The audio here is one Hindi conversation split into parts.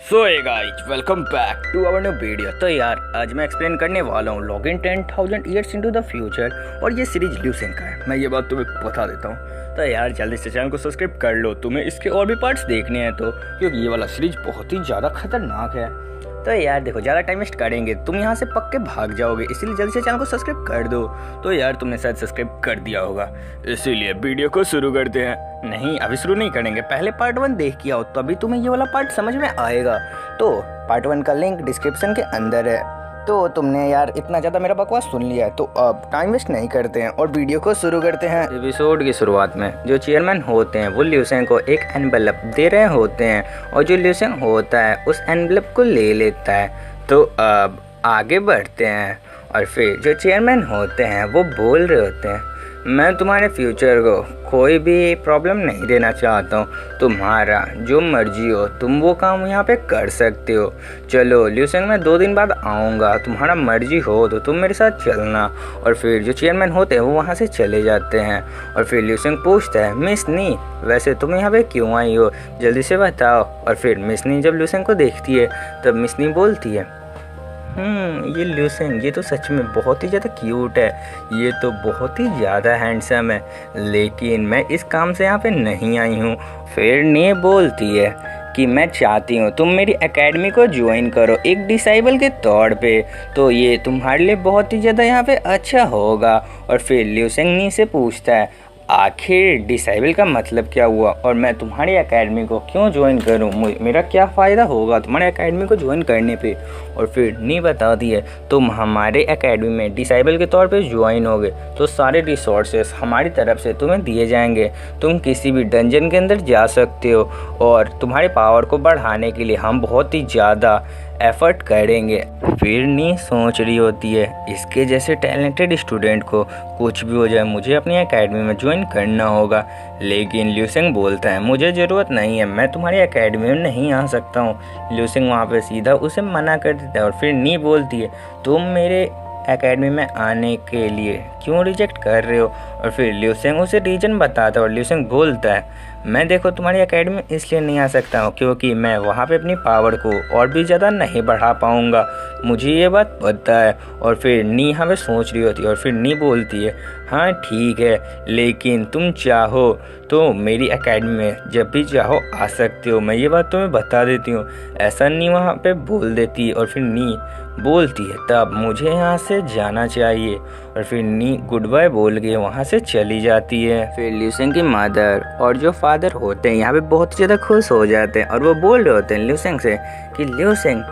So hey guys, welcome back to our new video. तो यार आज मैं एक्सप्लेन करने वाला हूँ login 10,000 years into the future, और ये सीरीज ल्यूसेंग का है। मैं ये बात तुम्हें बता देता हूँ। तो यार जल्दी से चैनल को सब्सक्राइब कर लो, तुम्हें इसके और भी पार्ट्स देखने हैं तो, क्योंकि ये वाला सीरीज बहुत ही ज़्यादा खतरनाक है। तो यार देखो, ज़्यादा टाइम वेस्ट करेंगे तुम यहाँ से पक्के भाग जाओगे, इसीलिए जल्दी से चैनल को सब्सक्राइब कर दो। तो यार तुमने शायद सब्सक्राइब कर दिया होगा, इसीलिए वीडियो को शुरू करते हैं। नहीं, अभी शुरू नहीं करेंगे, पहले पार्ट 1 देख के आओ, तभी तुम्हें ये वाला पार्ट समझ में आएगा। तो पार्ट 1 का लिंक डिस्क्रिप्शन के अंदर है। तो तुमने यार इतना ज़्यादा मेरा बकवास सुन लिया है, तो अब टाइम वेस्ट नहीं करते हैं और वीडियो को शुरू करते हैं। एपिसोड की शुरुआत में जो चेयरमैन होते हैं वो ल्यूसेंग को एक एनवेलप दे रहे होते हैं, और जो ल्यूसेंग होता है उस एनवेलप को ले लेता है। तो अब आगे बढ़ते हैं, और फिर जो चेयरमैन होते हैं वो बोल रहे होते हैं, मैं तुम्हारे फ्यूचर को कोई भी प्रॉब्लम नहीं देना चाहता हूँ, तुम्हारा जो मर्जी हो तुम वो काम यहाँ पे कर सकते हो। चलो ल्यूसेंग, मैं 2 दिन बाद आऊँगा, तुम्हारा मर्जी हो तो तुम मेरे साथ चलना। और फिर जो चेयरमैन होते हैं वो वहाँ से चले जाते हैं। और फिर ल्यूसेंग पूछता है, मिस नी वैसे तुम यहाँ पे क्यों आई हो, जल्दी से बताओ। और फिर मिस नी जब ल्यूसेंग को देखती है तब मिस नी बोलती है, ये ल्यूसेंग ये तो सच में बहुत ही ज़्यादा क्यूट है, ये तो बहुत ही ज़्यादा हैंडसम है, लेकिन मैं इस काम से यहाँ पे नहीं आई हूँ। फिर ने बोलती है कि मैं चाहती हूँ तुम मेरी एकेडमी को ज्वाइन करो एक डिसाइबल के तौर पे, तो ये तुम्हारे लिए बहुत ही ज़्यादा यहाँ पे अच्छा होगा। और फिर ल्यूसेंग नी से पूछता है, आखिर डिसेबल का मतलब क्या हुआ, और मैं तुम्हारी एकेडमी को क्यों ज्वाइन करूं, मेरा क्या फ़ायदा होगा तुम्हारे एकेडमी को ज्वाइन करने पे। और फिर नी बताती है, तुम हमारे एकेडमी में डिसेबल के तौर पे ज्वाइन होगे तो सारे रिसोर्सेस हमारी तरफ से तुम्हें दिए जाएंगे, तुम किसी भी डंजन के अंदर जा सकते हो, और तुम्हारे पावर को बढ़ाने के लिए हम बहुत ही ज़्यादा एफर्ट करेंगे। फिर नी सोच रही होती है, इसके जैसे टैलेंटेड स्टूडेंट को कुछ भी हो जाए मुझे अपनी एकेडमी में ज्वाइन करना होगा। लेकिन ल्यूसेंग बोलता है, मुझे ज़रूरत नहीं है, मैं तुम्हारी एकेडमी में नहीं आ सकता हूँ। ल्यूसेंग वहाँ पे सीधा उसे मना कर देता है। और फिर नी बोलती है, तुम मेरे एकेडमी में आने के लिए क्यों रिजेक्ट कर रहे हो। और फिर ल्यूसेंग उसे रीज़न बताता है, और ल्यूसेंग बोलता है, मैं देखो तुम्हारी एकेडमी में इसलिए नहीं आ सकता हूँ क्योंकि मैं वहाँ पे अपनी पावर को और भी ज़्यादा नहीं बढ़ा पाऊँगा, मुझे ये बात पता है। और फिर नी हमें सोच रही होती है, और फिर नी बोलती है, हाँ ठीक है, लेकिन तुम चाहो तो मेरी एकेडमी में जब भी चाहो आ सकते हो, मैं ये बात तुम्हें बता देती हूँ। ऐसा नी वहाँ पे बोल देती है। और फिर नी बोलती है, तब मुझे यहाँ से जाना चाहिए। और फिर नी गुड बाय बोल के वहाँ से चली जाती है। फिर ल्यूसेंग की मदर और जो फादर होते हैं यहाँ पे बहुत ज़्यादा खुश हो जाते हैं, और वो बोल रहे होते हैं ल्यूसेंग से कि ल्यूसेंग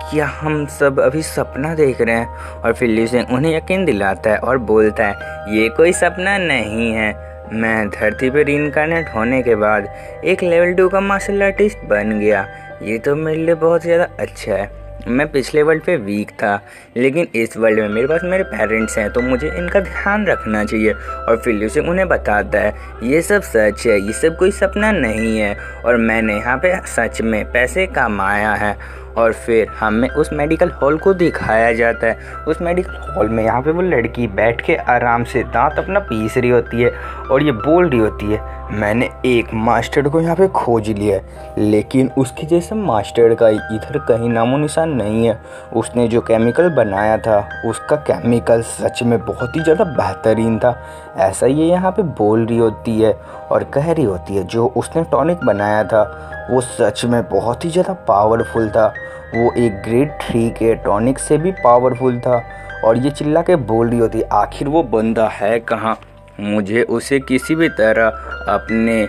क्या हम सब अभी सपना देख रहे हैं। और फिर ल्यूसेंग उन्हें यकीन दिलाता है और बोलता है, ये कोई सपना नहीं है, मैं धरती पर रीइंकार्नेट होने के बाद एक लेवल 2 का मार्शल आर्टिस्ट बन गया, ये तो मेरे लिए बहुत ज़्यादा अच्छा है। मैं पिछले वर्ल्ड पे वीक था, लेकिन इस वर्ल्ड में मेरे पास मेरे पेरेंट्स हैं, तो मुझे इनका ध्यान रखना चाहिए। और फिर ल्यूसेंग उन्हें बताता है, ये सब सच है, ये सब कोई सपना नहीं है, और मैंने यहाँ पे सच में पैसे कमाया है। और फिर हमें उस मेडिकल हॉल को दिखाया जाता है। उस मेडिकल हॉल में यहाँ पे वो लड़की बैठ के आराम से दांत अपना पीस रही होती है, और ये बोल रही होती है, मैंने एक मास्टर को यहाँ पे खोज लिया है, लेकिन उसके जैसे मास्टर का इधर कहीं नामो निशान नहीं है। उसने जो केमिकल बनाया था उसका केमिकल सच में बहुत ही ज़्यादा बेहतरीन था, ऐसा ये यहाँ पे बोल रही होती है। और कह रही होती है, जो उसने टॉनिक बनाया था वो सच में बहुत ही ज़्यादा पावरफुल था, वो एक ग्रेड 3 के टॉनिक से भी पावरफुल था। और ये चिल्ला के बोल रही होती है, आखिर वो बंदा है कहाँ, मुझे उसे किसी भी तरह अपने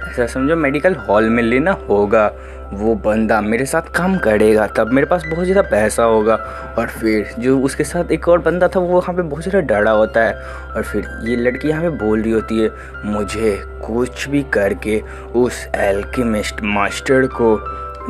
ऐसा समझो मेडिकल हॉल में लेना होगा, वो बंदा मेरे साथ काम करेगा, तब मेरे पास बहुत ज़्यादा पैसा होगा। और फिर जो उसके साथ एक और बंदा था वो वहाँ पे बहुत ज़्यादा डरा होता है। और फिर ये लड़की यहाँ पे बोल रही होती है, मुझे कुछ भी करके उस एल्केमिस्ट मास्टर को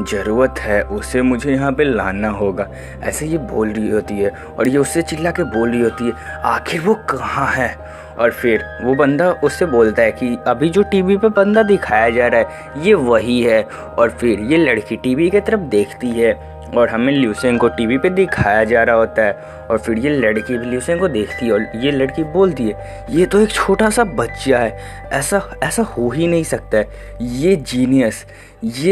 ज़रूरत है, उसे मुझे यहाँ पे लाना होगा, ऐसे ये बोल रही होती है। और ये उससे चिल्ला के बोल रही होती है, आखिर वो कहाँ है। और फिर वो बंदा उससे बोलता है कि अभी जो टीवी पे बंदा दिखाया जा रहा है ये वही है। और फिर ये लड़की टीवी की तरफ देखती है, और हमें ल्यूसेंग को टीवी पे दिखाया जा रहा होता है। और फिर ये लड़की भी ल्यूसेंग को देखती है और ये लड़की बोलती है ये तो एक छोटा सा बच्चा है, ऐसा ऐसा हो ही नहीं सकता है। ये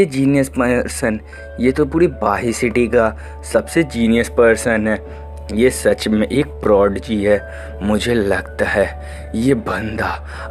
जीनियस पर्सन, ये तो पूरी बाही सिटी का सबसे जीनियस पर्सन है। ये सच में एक प्रोडिजी है। मुझे लगता है ये बंदा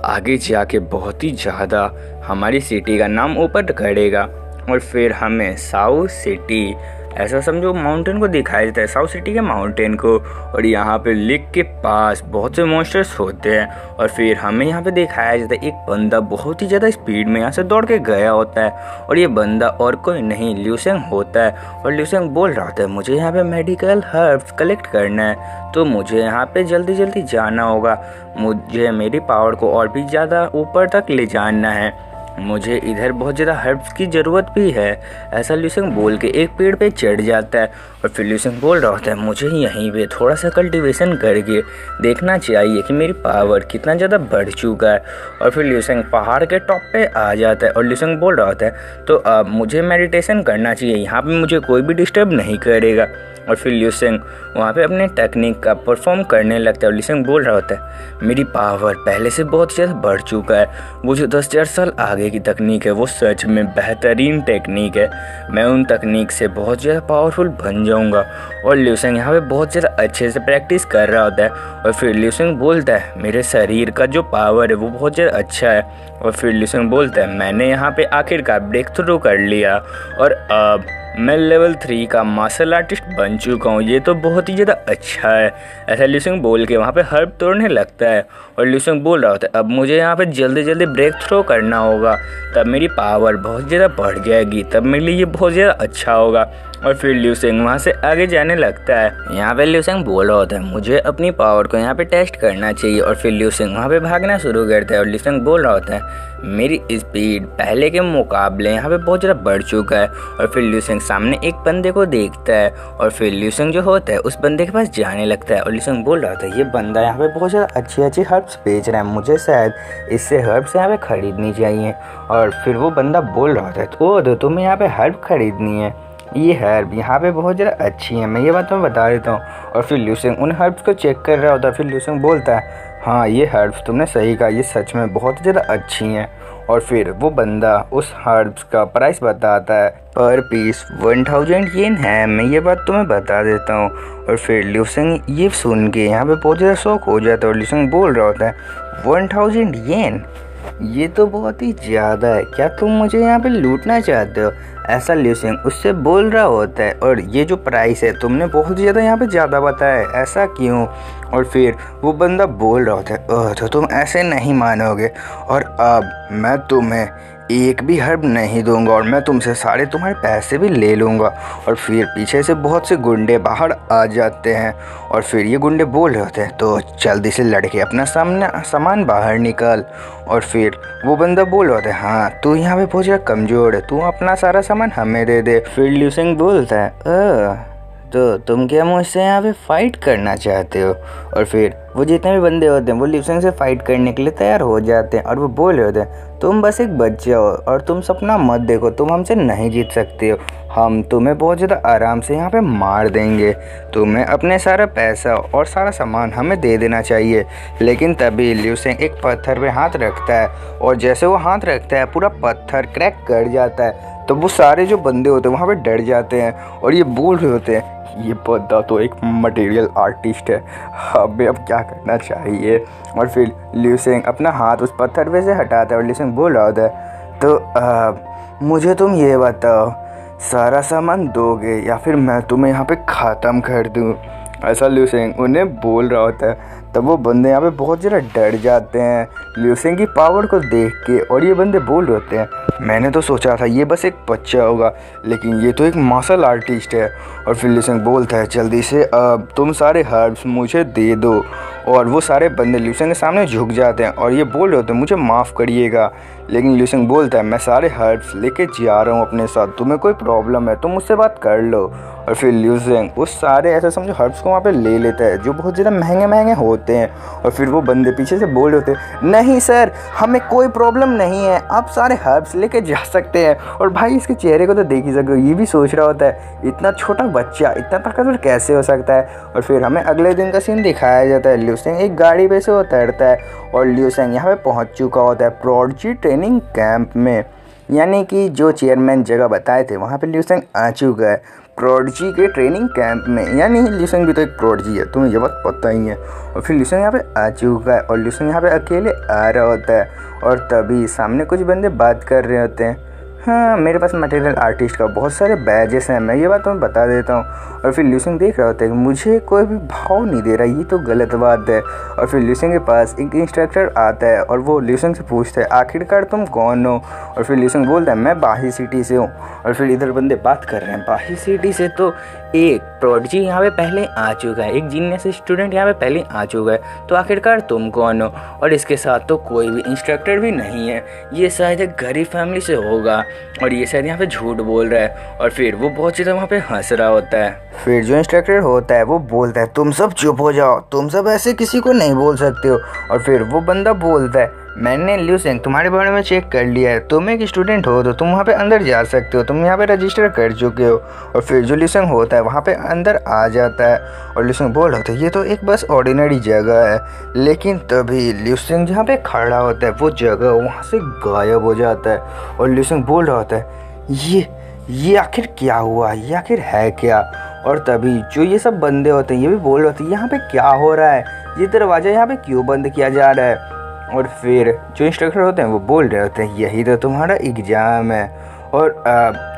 आगे जाके बहुत ही ज़्यादा हमारी सिटी का नाम ऊपर करेगा। और फिर हमें साउथ सिटी, ऐसा समझो माउंटेन को दिखाया जाता है, साउथ सिटी के माउंटेन को। और यहाँ पे लेक के पास बहुत से मॉन्स्टर्स होते हैं। और फिर हमें यहाँ पे दिखाया जाता है एक बंदा बहुत ही ज़्यादा स्पीड में यहाँ से दौड़ के गया होता है। और ये बंदा और कोई नहीं ल्यूसेंग होता है। और ल्यूसेंग बोल रहा होता है मुझे यहाँ पे मेडिकल हर्ब्स कलेक्ट करना है, तो मुझे यहाँ पे जल्दी जल्दी जाना होगा। मुझे मेरी पावर को और भी ज़्यादा ऊपर तक ले जाना है। मुझे इधर बहुत ज़्यादा हर्ब्स की ज़रूरत भी है। ऐसा ल्यूसेंग बोल के एक पेड़ पे चढ़ जाता है। और फिर ल्यूसेंग बोल रहा होता है मुझे यहीं पे थोड़ा सा कल्टीवेशन करके देखना चाहिए कि मेरी पावर कितना ज़्यादा बढ़ चुका है। और फिर ल्यूसेंग पहाड़ के टॉप पे आ जाता है। और ल्यूसेंग बोल रहा होता है तो अब मुझे मेडिटेशन करना चाहिए, यहाँ पे मुझे कोई भी डिस्टर्ब नहीं करेगा। और फिर ल्यूसेंग वहाँ पे अपने टेक्निक का परफॉर्म करने लगता है। और ल्यूसेंग बोल रहा होता है मेरी पावर पहले से बहुत ज़्यादा बढ़ चुका है। वो जो 10,000 साल आगे की तकनीक है वो सच में बेहतरीन टेक्निक है। मैं उन तकनीक से बहुत ज़्यादा पावरफुल बन जाऊँगा। और ल्यूसेंग यहाँ पे बहुत ज़्यादा अच्छे से प्रैक्टिस कर रहा होता है। और फिर ल्यूसेंग बोलता है मेरे शरीर का जो पावर है वो बहुत ज़्यादा अच्छा है। और फिर ल्यूसेंग बोलता है मैंने यहाँ पे आखिरकार ब्रेक थ्रू कर लिया और अब मैं लेवल 3 का मार्शल आर्टिस्ट बन चुका हूँ। ये तो बहुत ही ज़्यादा अच्छा है। ऐसा ल्यूसेंग बोल के वहाँ पे हर्ब तोड़ने लगता है। और ल्यूसेंग बोल रहा होता है अब मुझे यहाँ पे जल्दी जल्दी ब्रेक थ्रो करना होगा, तब मेरी पावर बहुत ज़्यादा बढ़ जाएगी, तब मेरे लिए ये बहुत ज़्यादा अच्छा होगा। और फिर ल्यूसेंग वहाँ से आगे जाने लगता है। यहाँ पे ल्यूसेंग बोल रहा होता है मुझे अपनी पावर को यहाँ पे टेस्ट करना चाहिए। और फिर ल्यूसेंग वहाँ पे भागना शुरू करता है। और ल्यूसेंग बोल रहा होता है मेरी स्पीड पहले के मुकाबले यहाँ पे बहुत ज़्यादा बढ़ चुका है। और फिर ल्यूसेंग सामने एक बंदे को देखता है। और फिर ल्यूसेंग जो होता है उस बंदे के पास जाने लगता है। और ल्यूसेंग बोल रहा होता है ये बंदा यहाँ पे बहुत ज़्यादा अच्छी अच्छी हर्ब्स बेच रहा है, मुझे शायद इससे हर्ब्स यहाँ पे खरीदनी चाहिए। और फिर वो बंदा बोल रहा होता है तो तुम्हें यहाँ पे हर्ब खरीदनी है, ये हर्ब यहाँ पे बहुत ज़्यादा अच्छी है, मैं ये बात तुम्हें बता देता हूँ। और फिर ल्यूसेंग उन हर्ब्स को चेक कर रहा होता है। फिर ल्यूसेंग बोलता है हाँ ये हर्ब्स तुमने सही कहा, ये सच में बहुत ज़्यादा अच्छी हैं। और फिर वो बंदा उस हर्ब्स का प्राइस बताता है, पर पीस 1000 येन है, मैं ये बात तुम्हें बता देता हूँ। और फिर ल्यूसेंग ये सुन के यहाँ पे बहुत ज़्यादा शौक हो जाता है। और ल्यूसेंग बोल रहा होता है 1000 येन, ये तो बहुत ही ज़्यादा है, क्या तुम मुझे यहाँ पे लूटना चाहते हो? ऐसा ल्यूसेंग उससे बोल रहा होता है। और ये जो प्राइस है तुमने बहुत ज़्यादा यहाँ पे ज़्यादा बताया है, ऐसा क्यों? और फिर वो बंदा बोल रहा होता है तो तुम ऐसे नहीं मानोगे, और अब मैं तुम्हें एक भी हर्ब नहीं दूंगा और मैं तुमसे सारे तुम्हारे पैसे भी ले लूँगा। और फिर पीछे से बहुत से गुंडे बाहर आ जाते हैं। और फिर ये गुंडे बोल रहे होते हैं तो जल्दी से लड़के अपना सामान बाहर निकाल। और फिर वो बंदा बोल रहा होता है हाँ तू यहाँ पे बहुत ज़्यादा कमज़ोर है, तू अपना सारा सामान हमें दे दे। फिर ल्यूसेंग बोलता है तो तुम क्या मुझसे यहाँ पे फाइट करना चाहते हो? और फिर वो जितने भी बंदे होते हैं वो ल्यूसेंग से फाइट करने के लिए तैयार हो जाते हैं। और वो बोल रहे होते हैं तुम बस एक बच्चा हो और तुम सपना मत देखो, तुम हमसे नहीं जीत सकते हो, हम तुम्हें बहुत ज़्यादा आराम से यहाँ पे मार देंगे, तुम्हें अपने सारा पैसा और सारा सामान हमें दे देना चाहिए। लेकिन तभी ल्यूसेंग एक पत्थर पे हाथ रखता है और जैसे वो हाथ रखता है पूरा पत्थर क्रैक कर जाता है। तो वो सारे जो बंदे होते हैं वहाँ पे डर जाते हैं और ये बोल रहे होते हैं ये बंदा तो एक मटेरियल आर्टिस्ट है, हमें अब क्या करना चाहिए। और फिर ल्यूसेंग अपना हाथ उस पत्थर पे से हटाता है और ल्यूसेंग बोल रहा होता है तो मुझे तुम ये बताओ सारा सामान दोगे या फिर मैं तुम्हें यहाँ पे ख़त्म कर दूँ? ऐसा ल्यूसेंग उन्हें बोल रहा होता है। तब वो बंदे यहाँ पे बहुत ज़्यादा डर जाते हैं ल्यूसेंग की पावर को देख के। और ये बंदे बोल रहे होते हैं मैंने तो सोचा था ये बस एक बच्चा होगा, लेकिन ये तो एक मार्शल आर्टिस्ट है। और फिर ल्यूसेंग बोलता है जल्दी से अब तुम सारे हर्ब्स मुझे दे दो। और वो सारे बंदे ल्यूसेंग के सामने झुक जाते हैं और ये बोल रहे होते हैं मुझे माफ़ करिएगा, लेकिन ल्यूसेंग बोलता है मैं सारे हर्ब्स लेके जा रहा हूँ अपने साथ, तुम्हें कोई प्रॉब्लम है तो मुझसे बात कर लो। और फिर ल्यूसेंग उस सारे ऐसा समझो हर्ब्स को वहाँ पे ले लेता है जो बहुत ज़्यादा महंगे महंगे होते हैं। और फिर वो बंदे पीछे से बोल रहे होते हैं नहीं सर हमें कोई प्रॉब्लम नहीं है, आप सारे हर्ब्स लेके जा सकते हैं। और भाई इसके चेहरे को तो देख ही सकते हो, ये भी सोच रहा होता है इतना छोटा बच्चा इतना ताकतवर कैसे हो सकता है। और फिर हमें अगले दिन का सीन दिखाया जाता है, ल्यूसेंग एक गाड़ी पे से उतरता है और ल्यूसेंग यहाँ पे पहुँच चुका होता है प्रोडजी ट्रेनिंग कैंप में, यानी कि जो चेयरमैन जगह बताए थे वहाँ पे ल्यूसेंग आ चुका है प्रोडजी के ट्रेनिंग कैंप में। यानी ल्यूसेंग भी तो एक प्रोडजी है, तुम्हें ये बात पता ही है। और फिर ल्यूसेंग यहाँ पे आ चुका है और ल्यूसेंग यहाँ पे अकेले आ रहा होता है और तभी सामने कुछ बंदे बात कर रहे होते हैं। हाँ मेरे पास मटेरियल आर्टिस्ट का बहुत सारे बैजेस हैं, मैं ये बात तुम्हें बता देता हूँ। और फिर ल्यूसेंग देख रहा होता है कि मुझे कोई भी भाव नहीं दे रहा, ये तो गलत बात है। और फिर ल्यूसेंग के पास एक इंस्ट्रक्टर आता है और वो ल्यूसेंग से पूछता है आखिरकार तुम कौन हो। और फिर ल्यूसेंग बोलता है मैं बाही सिटी से हूँ। और फिर इधर बंदे बात कर रहे हैं बाही सिटी से तो एक प्रोडजी यहाँ पे पहले आ चुका है, एक जीनियस स्टूडेंट यहाँ पे पहले आ चुका है, तो आखिरकार तुम कौन हो। और इसके साथ तो कोई भी इंस्ट्रक्टर भी नहीं है, ये शायद एक गरीब फैमिली से होगा और ये शायद यहाँ पे झूठ बोल रहा है। और फिर वो बहुत ज़्यादा वहाँ पे हंस रहा होता है। फिर जो इंस्ट्रक्टर होता है वो बोलता है तुम सब चुप हो जाओ, तुम सब ऐसे किसी को नहीं बोल सकते हो। और फिर वो बंदा बोलता है मैंने ल्यूसेंग तुम्हारे बारे में चेक कर लिया है, तुम एक स्टूडेंट हो तो तुम वहाँ पे अंदर जा सकते हो, तुम यहाँ पे रजिस्टर कर चुके हो। और फिर जो ल्यूसेंग होता है वहाँ पे अंदर आ जाता है और ल्यूसेंग बोल रहा होता है ये तो एक बस ऑर्डिनरी जगह है। लेकिन तभी ल्यूसेंग जहाँ पे खड़ा होता है वो जगह वहाँ से गायब हो जाता है और ल्यूसेंग बोल रहा होता है ये आखिर क्या हुआ, ये आखिर है क्या। और तभी जो ये सब बंदे होते हैं ये भी बोल रहे होते हैं यहाँ पे क्या हो रहा है, ये दरवाज़ा यहाँ पे क्यों बंद किया जा रहा है। और फिर जो इंस्ट्रक्टर होते हैं वो बोल रहे होते हैं यही तो तुम्हारा एग्ज़ाम है और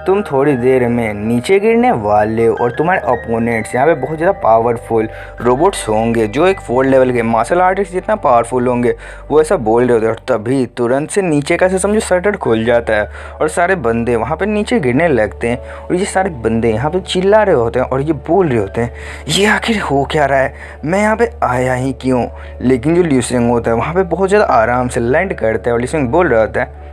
तुम थोड़ी देर में नीचे गिरने वाले हो और तुम्हारे अपोनेंट्स यहाँ पे बहुत ज़्यादा पावरफुल रोबोट्स होंगे जो एक 4 लेवल के मार्शल आर्टिस्ट जितना पावरफुल होंगे, वो ऐसा बोल रहे होते हैं। और तभी तुरंत से नीचे का से समझो शटर खुल जाता है और सारे बंदे वहाँ पे नीचे गिरने लगते हैं। और ये सारे बंदे यहाँ पे चिल्ला रहे होते हैं और ये बोल रहे होते हैं ये आखिर हो क्या रहा है, मैं यहाँ पे आया ही क्यों। लेकिन जो ल्यूसेंग होता है वहाँ पे बहुत ज़्यादा आराम से लैंड करता है और ल्यूसेंग बोल रहा होता है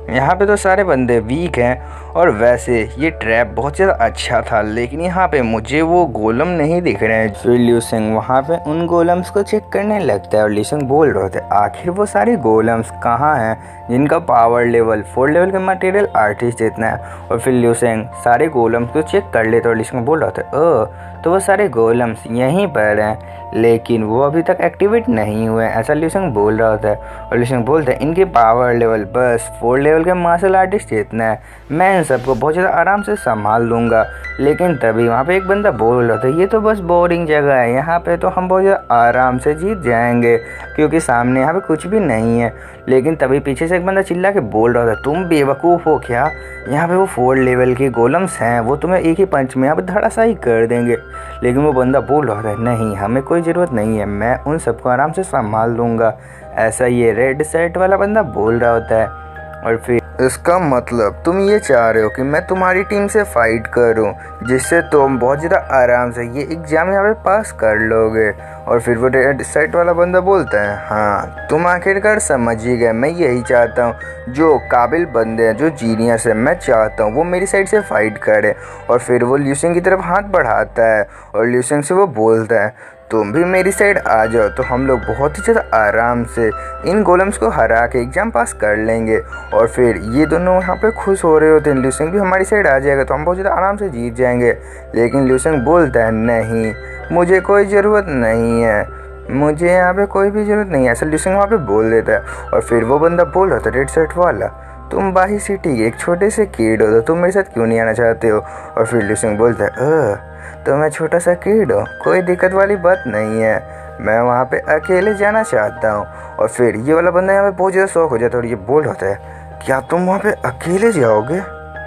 यहाँ पे तो सारे बंदे वीक हैं और वैसे ये ट्रैप बहुत ज़्यादा अच्छा था लेकिन यहाँ पे मुझे वो गोलम नहीं दिख रहे हैं। फिर ल्यूसेंग वहाँ पे उन गोलम्स को चेक करने लगता है और ल्यूसेंग बोल रहे थे आखिर वो सारे गोलम्स कहाँ हैं जिनका पावर लेवल 4 लेवल के मटेरियल आर्टिस्ट जितना है। और फिर ल्यूसेंग सारे गोलम्स को चेक कर लेते और ल्यूसेंग बोल रहा था ओह तो वो सारे गोलम्स यहीं पर हैं लेकिन वो अभी तक एक्टिवेट नहीं हुए, ऐसा ल्यूसेंग बोल रहा होता है। और ल्यूसेंग बोलता है इनके पावर लेवल बस 4 लेवल के मार्शल आर्टिस्ट जितना है, मैं इन सबको बहुत ज़्यादा आराम से संभाल लूँगा। लेकिन तभी वहाँ पे एक बंदा बोल रहा था ये तो बस बोरिंग जगह है, यहाँ पे तो हम बहुत ज़्यादा आराम से जीत जाएंगे क्योंकि सामने यहाँ पे कुछ भी नहीं है। लेकिन तभी पीछे से एक बंदा चिल्ला के बोल रहा था तुम बेवकूफ़ हो क्या, यहाँ पे वो 4 लेवल के गोलम्स हैं, वो तुम्हें एक ही पंच में यहाँ पे धड़ासाई कर देंगे। लेकिन वो बंदा बोल रहा था नहीं हमें कोई ज़रूरत नहीं है, मैं उन सबको आराम से संभाल लूँगा, ऐसा ये रेड शर्ट वाला बंदा बोल रहा होता है। और फिर इसका मतलब तुम ये चाह रहे हो कि मैं तुम्हारी टीम से फाइट करूं जिससे तुम बहुत ज़्यादा आराम से ये एग्ज़ाम यहाँ पे पास कर लोगे। और फिर वो रेड शर्ट वाला बंदा बोलता है हाँ तुम आखिरकार समझ ही गए, मैं यही चाहता हूँ जो काबिल बंदे हैं जो जीनियस है मैं चाहता हूँ वो मेरी साइड से फाइट करे। और फिर वो ल्यूसेंग की तरफ हाथ बढ़ाता है और ल्यूसेंग से वो बोलता है तुम भी मेरी साइड आ जाओ तो हम लोग बहुत ही ज़्यादा आराम से इन गोलम्स को हरा के एग्ज़ाम पास कर लेंगे। और फिर ये दोनों यहाँ पे खुश हो रहे होते हैं, ल्यूसेंग भी हमारी साइड आ जाएगा तो हम बहुत ज़्यादा आराम से जीत जाएंगे। लेकिन ल्यूसेंग बोलता है नहीं मुझे कोई ज़रूरत नहीं है, मुझे यहाँ पे कोई भी ज़रूरत नहीं है, ऐसा ल्यूसेंग वहाँ पे बोल देता है। और फिर वो बंदा बोल रहा था रेड शर्ट वाला तुम बाही सिटी के एक छोटे से किड हो तो तुम मेरे साथ क्यों नहीं आना चाहते हो। और फिर ल्यूसेंग बोलता है तो मैं छोटा सा किड हूँ, कोई दिक्कत वाली बात नहीं है, मैं वहाँ पे अकेले जाना चाहता हूँ। और फिर ये वाला बंदा यहाँ पे बहुत ज़्यादा शौक हो जाता है और ये बोल रहा होता है क्या तुम वहाँ पे अकेले जाओगे।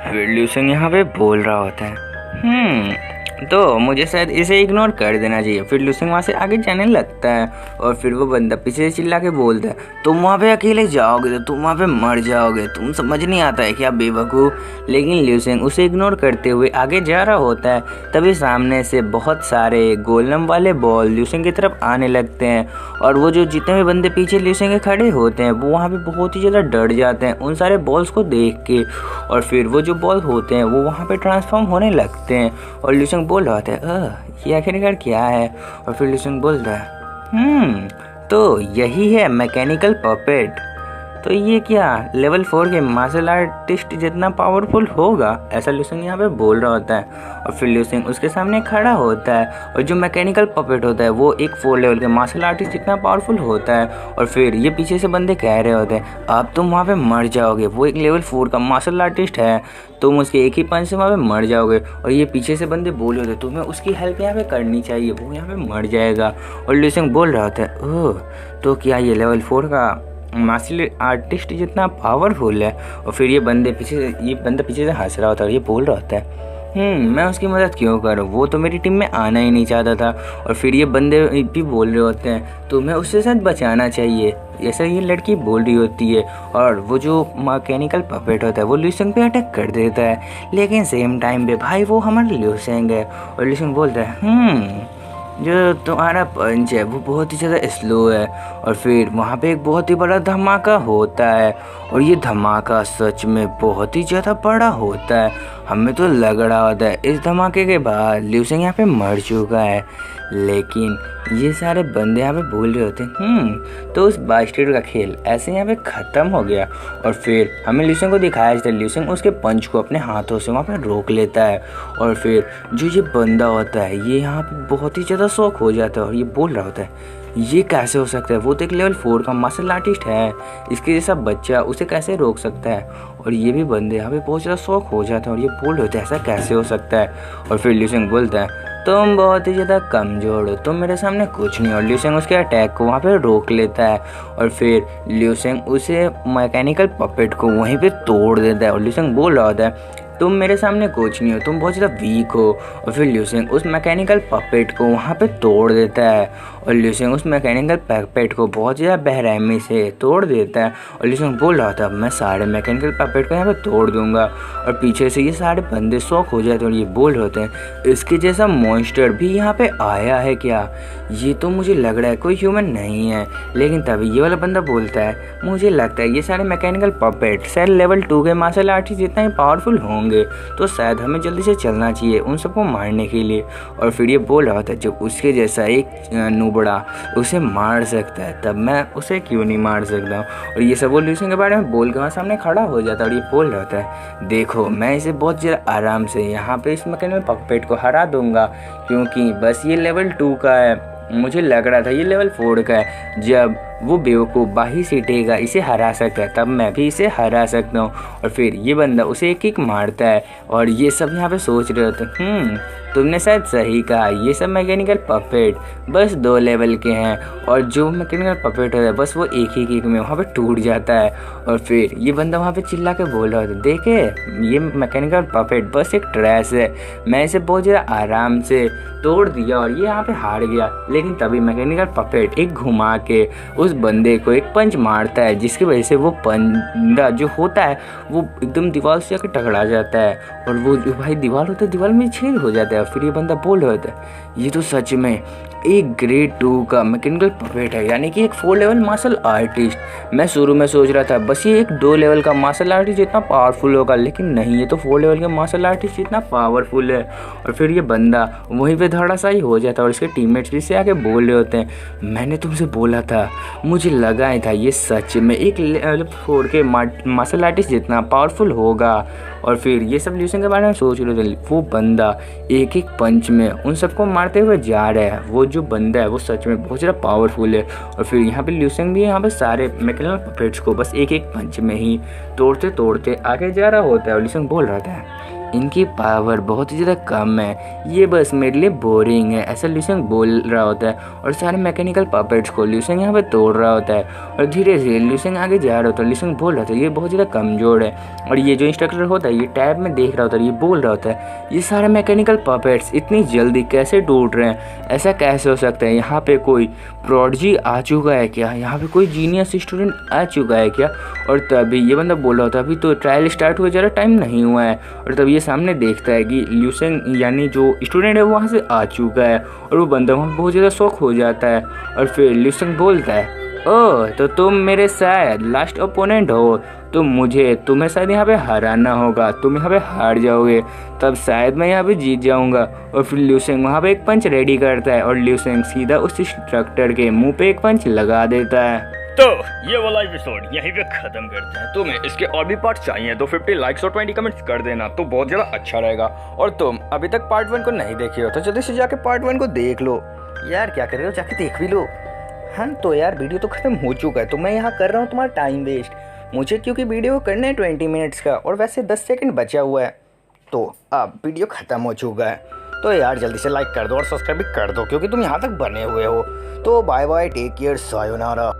फिर ल्यूसेंग यहाँ पे बोल रहा होता है तो मुझे शायद इसे इग्नोर कर देना चाहिए। फिर ल्यूसेंग वहाँ से आगे जाने लगता है और फिर वो बंदा पीछे से चिल्ला के बोलता है, तुम वहाँ पे अकेले जाओगे तो तुम वहाँ पे मर जाओगे, तुम समझ नहीं आता है क्या बेवकूफ़। लेकिन ल्यूसेंग उसे इग्नोर करते हुए आगे जा रहा होता है। तभी सामने से बहुत सारे गोलम वाले बॉल ल्यूसेंग की तरफ आने लगते हैं और वो जो जितने भी बंदे पीछे ल्यूसेंग के खड़े होते हैं वो वहाँ पे बहुत ही ज़्यादा डर जाते हैं उन सारे बॉल्स को देख के। और फिर वो जो बॉल होते हैं वो वहाँ पे ट्रांसफॉर्म होने लगते हैं और ल्यूसेंग बोल रहा होता है ये आखिरकार क्या है। और फिर ल्यूसेंग बोल रहा है तो यही है मैकेनिकल पपेट। तो ये क्या लेवल 4 के मार्शल आर्टिस्ट जितना पावरफुल होगा, ऐसा ल्यूसेंग यहाँ पे बोल रहा होता है। और फिर ल्यूसेंग उसके सामने खड़ा होता है और जो मैकेनिकल पपेट होता है वो एक 4 लेवल के मार्शल आर्टिस्ट जितना पावरफुल होता है। और फिर ये पीछे से बंदे कह रहे होते हैं अब तुम वहाँ पे मर जाओगे, वो एक लेवल 4 का मार्शल आर्टिस्ट है, तुम उसके एक ही पंच से वहाँ पे मर जाओगे। और ये पीछे से बंदे बोले होते तुम्हें उसकी हेल्प यहाँ पे करनी चाहिए, वो यहाँ पे मर जाएगा। और ल्यूसेंग बोल रहा होता है ओह तो क्या ये लेवल 4 का मार्शल आर्टिस्ट जितना पावरफुल है। और फिर ये बंदा पीछे से हंस रहा होता है और ये बोल रहा होता है मैं उसकी मदद क्यों करूँ, वो तो मेरी टीम में आना ही नहीं चाहता था। और फिर ये बंदे भी बोल रहे होते हैं तुम्हें उससे साथ बचाना चाहिए, ऐसा ये लड़की बोल रही होती है। और वो जो मैकेनिकल पपेट होता है वो ल्यूसेंग पे अटैक कर देता है, लेकिन सेम टाइम पे भाई वो हमारा ल्यूसेंग है। और ल्यूसेंग बोलता है जो तुम्हारा पंच है वो बहुत ही ज़्यादा स्लो है। और फिर वहाँ पे एक बहुत ही बड़ा धमाका होता है और ये धमाका सच में बहुत ही ज़्यादा बड़ा होता है। हमें तो लग रहा होता है इस धमाके के बाद ल्यूसेंग यहाँ पे मर चुका है, लेकिन ये सारे बंदे यहाँ पे बोल रहे होते हैं तो उस बास्टर्ड का खेल ऐसे यहाँ पे ख़त्म हो गया। और फिर हमें ल्यूसेंग को दिखाया जाता है ल्यूसेंग उसके पंच को अपने हाथों से वहाँ पे रोक लेता है। और फिर जो ये बंदा होता है ये यहाँ पे बहुत ही ज़्यादा शौक हो जाता है और ये बोल रहा होता है ये कैसे हो सकता है, वो तो एक लेवल 4 का मार्शल आर्टिस्ट है, इसके जैसा बच्चा उसे कैसे रोक सकता है। और ये भी बंदे यहाँ पे बहुत ज़्यादा शौक हो जाता है और ये बोल रहे होते हैं ऐसा कैसे हो सकता है। और फिर ल्यूसेंग बोलता है तुम बहुत ही ज़्यादा कमज़ोर हो, तुम मेरे सामने कुछ नहीं। और ल्यूसेंग उसके अटैक को वहाँ पे रोक लेता है और फिर ल्यूसेंग उसे मैकेनिकल पपेट को वहीं पे तोड़ देता है। और ल्यूसेंग बोल रहा होता है तुम मेरे सामने कोच नहीं हो, तुम बहुत ज़्यादा वीक हो। और फिर ल्यूसेंग उस मैकेनिकल पपेट को वहाँ पे तोड़ देता है और ल्यूसेंग उस मैकेनिकल पपेट को बहुत ज़्यादा बेरहमी से तोड़ देता है। और ल्यूसेंग बोल रहा था मैं सारे मैकेनिकल पपेट को यहाँ पे तोड़ दूँगा। और पीछे से ये सारे बंदे शौक हो जाते हैं और ये बोल रहे होते हैं इसके जैसा मॉन्स्टर भी यहाँ पे आया है क्या, ये तो मुझे लग रहा है कोई ह्यूमन नहीं है। लेकिन तभी ये वाला बंदा बोलता है मुझे लगता है ये सारे मैकेनिकल पपेट शायद लेवल 2 के मार्शल आर्टिस्ट जितना ही पावरफुल होंगे, तो शायद हमें जल्दी से चलना चाहिए उन सबको मारने के लिए। और फिर ये बोल रहा था जब उसके जैसा एक नुबड़ा उसे मार सकता है तब मैं उसे क्यों नहीं मार सकता। और ये सब वो ल्यूसेंग के बारे में बोल के वहाँ सामने खड़ा हो जाता है और ये बोल रहा था देखो मैं इसे बहुत ज़्यादा आराम से यहाँ पे इस मैकेनिकल पपेट को हरा दूंगा, क्योंकि बस ये लेवल 2 का है, मुझे लग रहा था ये लेवल 4 का है। जब वो बेवकूफ़ बाही सीटेगा इसे हरा सकता है तब मैं भी इसे हरा सकता हूँ। और फिर ये बंदा उसे एक किक मारता है और ये सब यहाँ पे सोच रहे होते तुमने शायद सही कहा, ये सब मैकेनिकल पपेट बस 2 लेवल के हैं और जो मैकेनिकल पपेट होता है बस वो एक ही किक में वहाँ पे टूट जाता है। और फिर ये बंदा वहाँ पे चिल्ला के बोल रहा होता देखे ये मैकेनिकल पपेट बस एक ट्रैश है, मैं इसे बहुत ज़्यादा आराम से तोड़ दिया और ये यहाँ पे हार गया। लेकिन तभी मैकेनिकल पपेट एक घुमा के उस बंदे को एक पंच मारता है जिसकी वजह से वो बंदा जो होता है वो एकदम दीवार से जाकर टकरा जाता है और वो जो भाई दीवार होता है दीवार में छेद हो जाता है। फिर ये बंदा बोल रहा होता है ये तो सच में एक ग्रेड 2 का मैकेनिकल पपेट है, यानी कि एक 4 लेवल मार्शल आर्टिस्ट। मैं शुरू में सोच रहा था बस ये एक 2 लेवल का मार्शल आर्टिस्ट जितना पावरफुल होगा, लेकिन नहीं ये तो 4 लेवल का मार्शल आर्टिस्ट जितना पावरफुल है। और फिर ये बंदा वहीं पे धड़ासाई हो जाता है और इसके टीममेट्स भी से आके बोल रहे होते हैं मैंने तुमसे बोला था, मुझे लगा ही था ये सच में एक लेवल 4 के मार्शल आर्टिस्ट जितना पावरफुल होगा। और फिर ये सब ल्यूसेंग के बारे में सोच रहे थे, वो बंदा एक एक पंच में उन सबको मारते हुए जा रहा है, वो जो बंदा है वो सच में बहुत ज़्यादा पावरफुल है। और फिर यहाँ पे ल्यूसेंग भी यहाँ पे सारे मैकेनिकल पपेट्स को बस एक एक पंच में ही तोड़ते तोड़ते आगे जा रहा होता है। और ल्यूसेंग बोल रहा था इनकी पावर बहुत ही ज़्यादा कम है, ये बस मेरे लिए बोरिंग है, ऐसा ल्यूसेंग बोल रहा होता है और सारे मैकेनिकल पपेट्स को ल्यूसेंग यहाँ पे तोड़ रहा होता है। और धीरे धीरे ल्यूसेंग आगे जा रहा होता है। ल्यूसेंग बोल रहा था ये बहुत ज़्यादा कमज़ोर है और ये जो इंस्ट्रक्टर होता है ये टैब में देख रहा होता है, ये बोल रहा होता है ये सारे मैकेनिकल पपेट्स इतनी जल्दी कैसे टूट रहे हैं, ऐसा कैसे हो सकता है, यहाँ पे कोई प्रोडजी आ चुका है क्या, यहाँ पे कोई जीनियस स्टूडेंट आ चुका है क्या। और तभी ये बंदा बोल रहा होता है अभी तो ट्रायल स्टार्ट हुए ज़रा टाइम नहीं हुआ है। और तब ये सामने देखता है कि ल्यूसेंग यानी जो स्टूडेंट है वो वहाँ से आ चुका है और वो बंदा वहाँ बहुत ज़्यादा शौक हो जाता है। और फिर ल्यूसेंग बोलता है ओह तो तुम मेरे शायद लास्ट ओपोनेंट हो, तो मुझे तुम्हें शायद यहाँ पे हराना होगा, तुम यहाँ पे हार जाओगे तब शायद मैं यहाँ पे जीत जाऊँगा। और फिर ल्यूसेंग वहाँ पे एक पंच रेडी करता है और ल्यूसेंग सीधा उस इंस्ट्रक्टर के मुंह पे एक पंच लगा देता है। तो ये वाला एपिसोड यहीं पे खत्म करते हैं। तुम्हें इसके और भी पार्ट चाहिए तो 50 लाइक्स और 20 कमेंट्स कर देना, तो बहुत ज़्यादा अच्छा रहेगा। और तुम अभी तक पार्ट 1 को नहीं देखे हो तो जल्दी से जाके पार्ट 1 को देख लो। यार क्या कर रहे हो, जाके देख भी लो। हाँ तो यार वीडियो तो खत्म हो चुका है, तो मैं यहाँ कर रहा हूँ तुम्हारा टाइम वेस्ट, मुझे क्योंकि वीडियो करना है 20 मिनट्स का और वैसे 10 सेकंड बचा हुआ है, तो अब वीडियो ख़त्म हो चुका है। तो यार जल्दी से लाइक कर दो और सब्सक्राइब भी कर दो क्योंकि तुम यहाँ तक बने हुए हो। तो bye bye, take care, sayonara.